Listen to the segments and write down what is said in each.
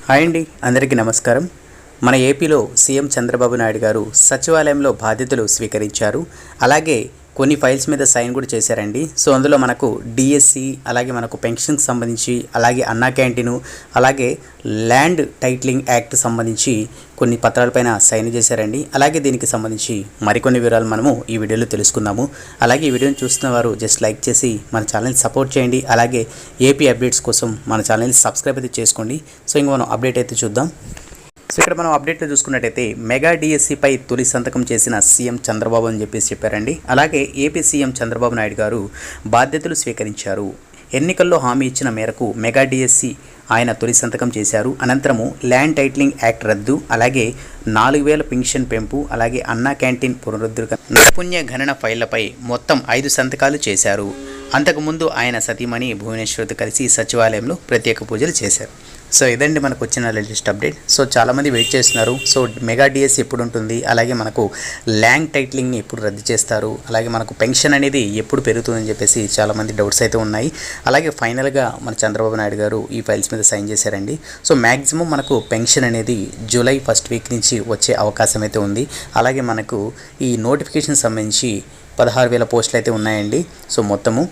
Hi అండి, అందరికీ నమస్కారం. మన ఏపీలో సీఎం చంద్రబాబు నాయుడు గారు సచివాలయంలో బాధ్యతలు స్వీకరించారు. అలాగే కొన్ని ఫైల్స్ మీద సైన్ కూడా చేశారండి. సో అందులో మనకు డిఎస్సి, అలాగే మనకు పెన్షన్కి సంబంధించి, అలాగే అన్నా క్యాంటీను, అలాగే ల్యాండ్ టైటిలింగ్ యాక్ట్ సంబంధించి కొన్ని పత్రాలపైన సైన్ చేశారండి. అలాగే దీనికి సంబంధించి మరికొన్ని వివరాలు మనము ఈ వీడియోలో తెలుసుకుందాము. అలాగే ఈ వీడియోని చూస్తున్న వారు జస్ట్ లైక్ చేసి మన ఛానల్ని సపోర్ట్ చేయండి. అలాగే ఏపీ అప్డేట్స్ కోసం మన ఛానల్ని సబ్స్క్రైబ్ అయితే చేసుకోండి. సో ఇంక మనం అప్డేట్ అయితే చూద్దాం. సో ఇక్కడ మనం అప్డేట్లో చూసుకున్నట్టయితే మెగా డిఎస్సిపై తొలి సంతకం చేసిన సీఎం చంద్రబాబు అని చెప్పారండి. అలాగే ఏపీ సీఎం చంద్రబాబు నాయుడు గారు బాధ్యతలు స్వీకరించారు. ఎన్నికల్లో హామీ ఇచ్చిన మేరకు మెగా డిఎస్సి ఆయన తొలి సంతకం చేశారు. అనంతరము ల్యాండ్ టైటిలింగ్ యాక్ట్ రద్దు, అలాగే 4000 పెన్షన్ పెంపు, అలాగే అన్నా క్యాంటీన్ పునరుద్ధరణ, నైపుణ్య గణన ఫైళ్లపై మొత్తం 5 సంతకాలు చేశారు. అంతకుముందు ఆయన సతీమణి భువనేశ్వర్తో కలిసి సచివాలయంలో ప్రత్యేక పూజలు చేశారు. సో ఇదండి మనకు వచ్చిన లేటెస్ట్ అప్డేట్. సో చాలామంది వెయిట్ చేస్తున్నారు. సో మెగా డిఎస్ ఎప్పుడు ఉంటుంది, అలాగే మనకు ల్యాండ్ టైటిలింగ్ని ఎప్పుడు రద్దు చేస్తారు, అలాగే మనకు పెన్షన్ అనేది ఎప్పుడు పెరుగుతుందని చెప్పేసి చాలామంది డౌట్స్ అయితే ఉన్నాయి. అలాగే ఫైనల్గా మన చంద్రబాబు నాయుడు గారు ఈ ఫైల్స్ మీద సైన్ చేశారండి. సో మ్యాక్సిమం మనకు పెన్షన్ అనేది జూలై ఫస్ట్ వీక్ నుంచి వచ్చే అవకాశం అయితే ఉంది. అలాగే మనకు ఈ నోటిఫికేషన్ సంబంధించి 16,000 పోస్టులు అయితే ఉన్నాయండి. సో మొత్తము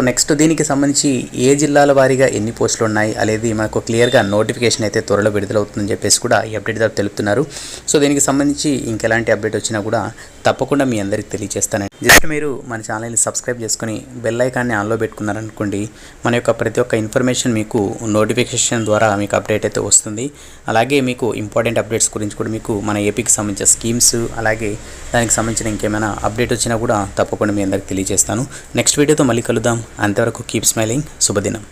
నెక్స్ట్ దీనికి సంబంధించి ఏ జిల్లాల వారీగా ఎన్ని పోస్టులు ఉన్నాయి అనేది మనకు క్లియర్గా నోటిఫికేషన్ అయితే త్వరలో విడుదలవుతుందని చెప్పేసి కూడా ఈ అప్డేట్ ద్వారా తెలుపుతున్నారు. సో దీనికి సంబంధించి ఇంకెలాంటి అప్డేట్ వచ్చినా కూడా తప్పకుండా మీ అందరికీ తెలియజేస్తానండి. జస్ట్ మీరు మన ఛానల్ని సబ్స్క్రైబ్ చేసుకుని బెల్ ఐకాన్ని ఆన్లో పెట్టుకున్నారనుకోండి, మన యొక్క ప్రతి ఒక్క ఇన్ఫర్మేషన్ మీకు నోటిఫికేషన్ ద్వారా మీకు అప్డేట్ అయితే వస్తుంది. అలాగే మీకు ఇంపార్టెంట్ అప్డేట్స్ గురించి కూడా మీకు మన ఏపీకి సంబంధించిన స్కీమ్స్, అలాగే దానికి సంబంధించిన ఇంకేమైనా అప్డేట్ వచ్చినా కూడా తప్పకుండా మీ అందరికి తెలియజేస్తాను. నెక్స్ట్ వీడియోతో మళ్ళీ కలుద్దాం. అంతవరకు కీప్ స్మైలింగ్. శుభదినం.